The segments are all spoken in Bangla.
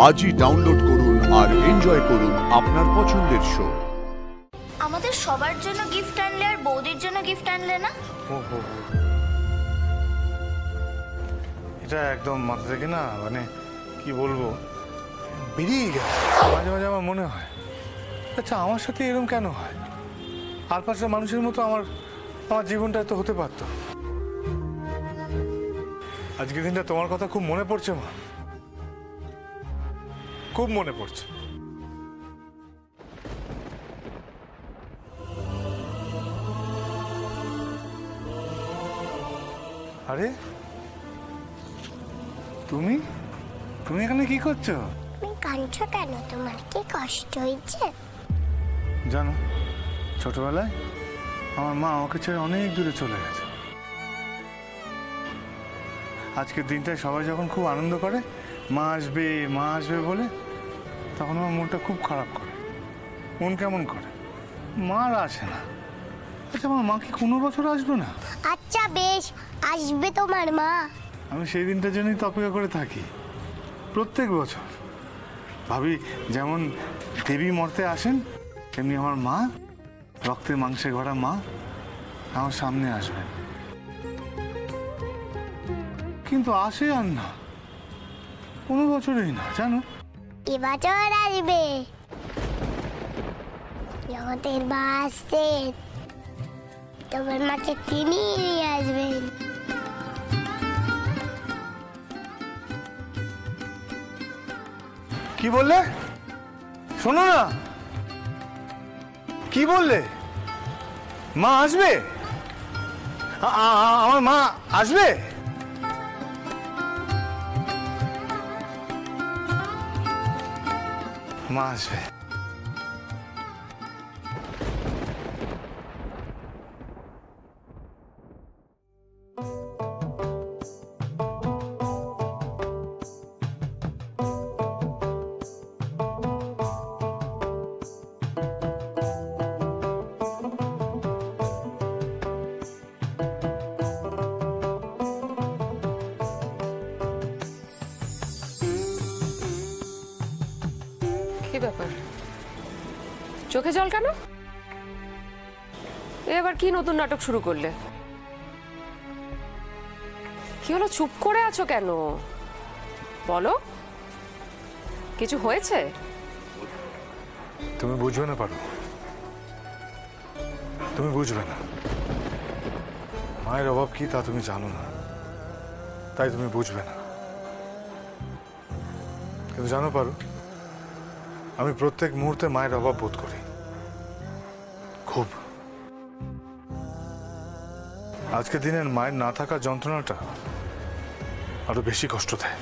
আজই ডাউনলোড করুন আর এনজয় করুন আপনার পছন্দের শো। আমাদের সবার জন্য গিফট আনলে আর বৌদির জন্য গিফট আনলে না? এটা একদম মাথা থেকে না, মানে কি বলবো, বেরিয়ে গেছে। মাঝে মাঝে আমার মনে হয়, আচ্ছা আমার সাথে এরকম কেন হয়? আর পাঁচটা মানুষের মতো আমার জীবনটা তো হতে পারতো। আজকের দিনটা তোমার কথা খুব মনে পড়ছে মা, খুব মনে পড়ছে। আরে তুমি তুমি এখানে কি করছো? তুমি কাঁদছো কেন? তোমার কি কষ্ট হয়েছে? জানো, ছোটবেলায় আমার মা আমাকে ছেড়ে অনেক দূরে চলে গেছে। আজকের দিনটায় সবাই যখন খুব আনন্দ করে, মা আসবে বলে, তখন আমার মনটা খুব খারাপ করে, মন কেমন করে। মা আর আসে না। আচ্ছা আমার মা কি কোনো বছর আসবে না? আচ্ছা বেশ, আসবে তোমার মা। আমি সেই দিনটার জন্যই তো অপেক্ষা করে থাকি প্রত্যেক বছর। ভাবি যেমন দেবী মর্তে আসেন, তেমনি আমার মা, রক্তে মাংসে গড়া মা, আমার সামনে আসবেন। কিন্তু আসে আর না, কোনো বছরই না, জানো। এবছর আসবে, জগতের মা আসছেন, তোমার মাকে তিনি নিয়ে আসবেন। কি বললে? শোনো না, কি বললে? মা আসবে? আমার মা আসবে? মা আসবে। কি ব্যাপার, চোখে জল কেন? এবার কি নতুন নাটক শুরু করলে? কি হলো, চুপ করে আছো কেন? বলো, কিছু হয়েছে? তুমি বুঝবে না পারো, তুমি বুঝবে না। মায়ের অভাব কি তা তুমি জানো না, তাই তুমি বুঝবে না। কিন্তু জানো পারো, আমি প্রত্যেক মুহূর্তে মায়ের অভাব বোধ করি, খুব। আজকের দিনের মায়ের না থাকার যন্ত্রণাটা আরো বেশি কষ্ট দেয়।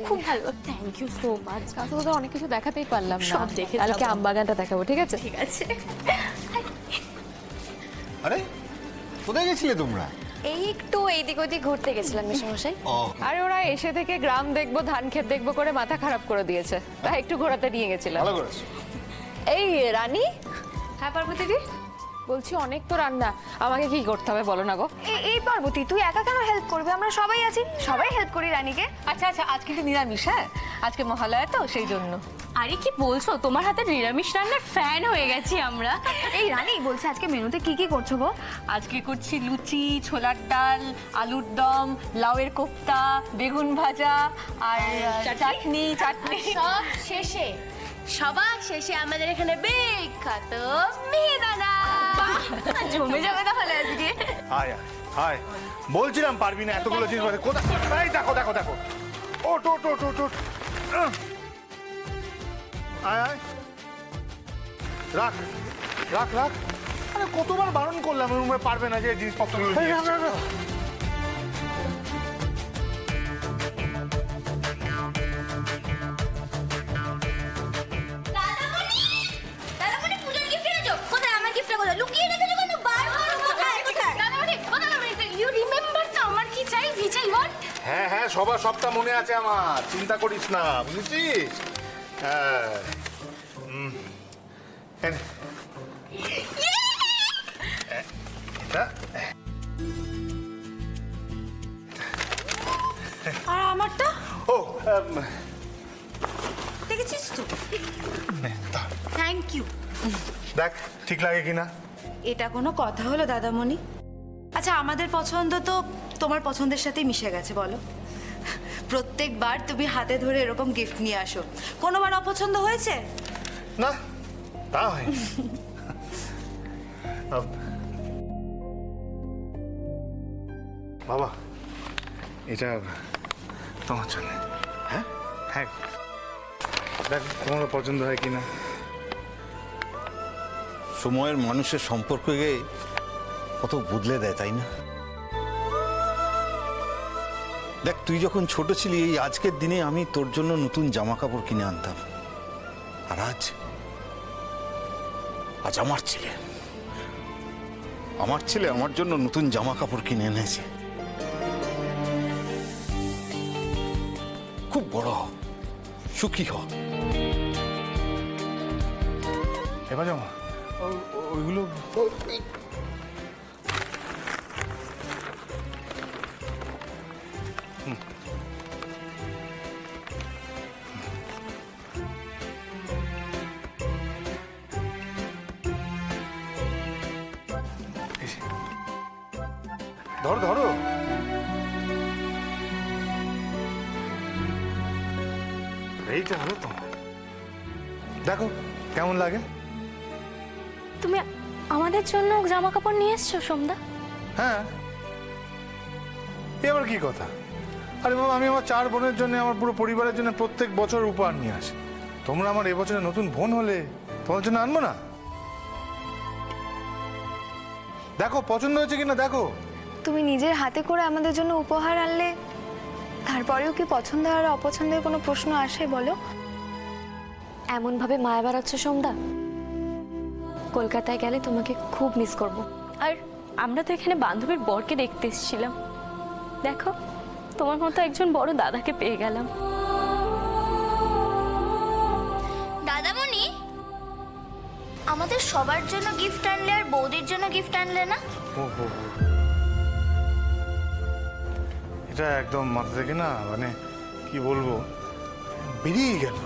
খুব ভালো, থ্যাংক ইউ সো মাচ। আজকে তো অনেক কিছু দেখাতেই পারলাম না, কালকে আমবাগানটা দেখাবো। ঠিক আছে ঠিক আছে। আরে কোথায় গেছিলে তোমরা? এই একটু এইদিক ওইদিক ঘুরতে গেছিলাম মেশামশাই। আরে ওরা এসে থেকে গ্রাম দেখবো, ধান ক্ষেত দেখবো করে মাথা খারাপ করে দিয়েছে, তাই একটু ঘোরাতে নিয়ে গেছিলাম। ভালো করেছো। এই রানী। হ্যাঁ পার্বতী দি, বলছি অনেক তো রান্না, আমাকে কি করতে হবে বলো না গো? এই পার্বতী, তুই একা কেন হেল্প করবি? আমরা সবাই আছি, সবাই হেল্প করি রানীকে। আচ্ছা আচ্ছা, আজকে তো নিরামিষ, হ্যাঁ আজকে মহালয়া তো সেই জন্য। আরে কি বলছো, তোমার হাতে নিরামিষ রান্নার ফ্যান হয়ে গেছি আমরা। এই রানী বলছে আজকে মেনুতে কি কি করছো গো? আজকে করছি লুচি, ছোলার ডাল, আলুর দম, লাউয়ের কোফতা, বেগুন ভাজা আর চাটনি। সব শেষে, সবার শেষে আমাদের এখানে বিখ্যাত মিহিদানা। জমে যাবে তাহলে আজকে। আয় হাই বলছিলাম পারবি না এতগুলো জিনিস কোথায় এই দেখো দেখো দেখো ওট ওট ওট ওট ওট আয় আয় রাখ রাখ রাখ আরে কতবার বারণ করলাম রুমে পারবে না যে জিনিসপত্রগুলো দাদামণি পূজার গিফট এনেছো? কোথায় আমার গিফটটা কোথায়? লুকিয়ে রেখেছো কেন? বার করো কোথায় কোথায়? ইউ রিমেম্বার তো আমার কি চাই, ভিচাই হোয়াট? হ্যাঁ হ্যাঁ সবার সবটা মনে আছে আমার চিন্তা করিস না বুঝেছিস হ্যাঁ এটা আর আমারটা ও দেখেছিস তো? Thank you. দেখ ঠিক লাগে কিনা এটা কোনো কথা হলো দাদামণি? আচ্ছা আমাদের পছন্দ তো তোমার পছন্দের সাথেই মিশে গেছে বলো। প্রত্যেকবার তুমি হাতে ধরে এরকম গিফট নিয়ে আসো, কোনোবার অপছন্দ হয়েছে? না তা হয় বাবা এটা তোমার জন্য হ্যাঁ হ্যাঁ দেখ তোমার পছন্দ হয় কিনা সময়ের মানুষের সম্পর্ককে কত বদলে দেয় তাই না? দেখ তুই যখন ছোট ছিলি এই আজকের দিনে আমি তোর জন্য নতুন জামা কাপড় কিনে আনতাম, আর আজ আমার ছেলে আমার জন্য নতুন জামা কাপড় কিনে এনেছে। খুব বড় হ, সুখী হ। এবার জামা ওইগুলো ধরো ধরো এইটা হলো তোমার দেখো কেমন লাগে তুমি আমাদের জন্য জামা কাপড় নিয়ে এসছো সোমদা? হ্যাঁ এবার কি কথা আরে বাবা আমি আমার 4 বোনের জন্য আমার পুরো পরিবারের জন্য প্রত্যেক বছর উপহার নিয়ে আসি তোমরা আমার এবছরে নতুন বোন হলে তোমার জন্য আনবো না দেখো পছন্দ হয়েছে কিনা দেখো তুমি নিজের হাতে করে আমাদের জন্য উপহার আনলে তারপরেও কি পছন্দ আর অপছন্দের কোনো প্রশ্ন আসে বলো? এমন ভাবে মায়া বেড়াচ্ছ সোমদা, কলকাতায় গেলে তোমাকে খুব মিস করব। আর আমরা তো এখানে বান্ধবীর বরকে দেখতে এসেছিলাম, দেখো তোমার মতো একজন বড় দাদাকে পেয়ে গেলাম। দাদামণি আমাদের সবার জন্য গিফট আনলে আর বৌদির জন্য গিফট আনলে না? এটা একদম মাথা থেকে না মানে কি বলবো বেরিয়ে গেল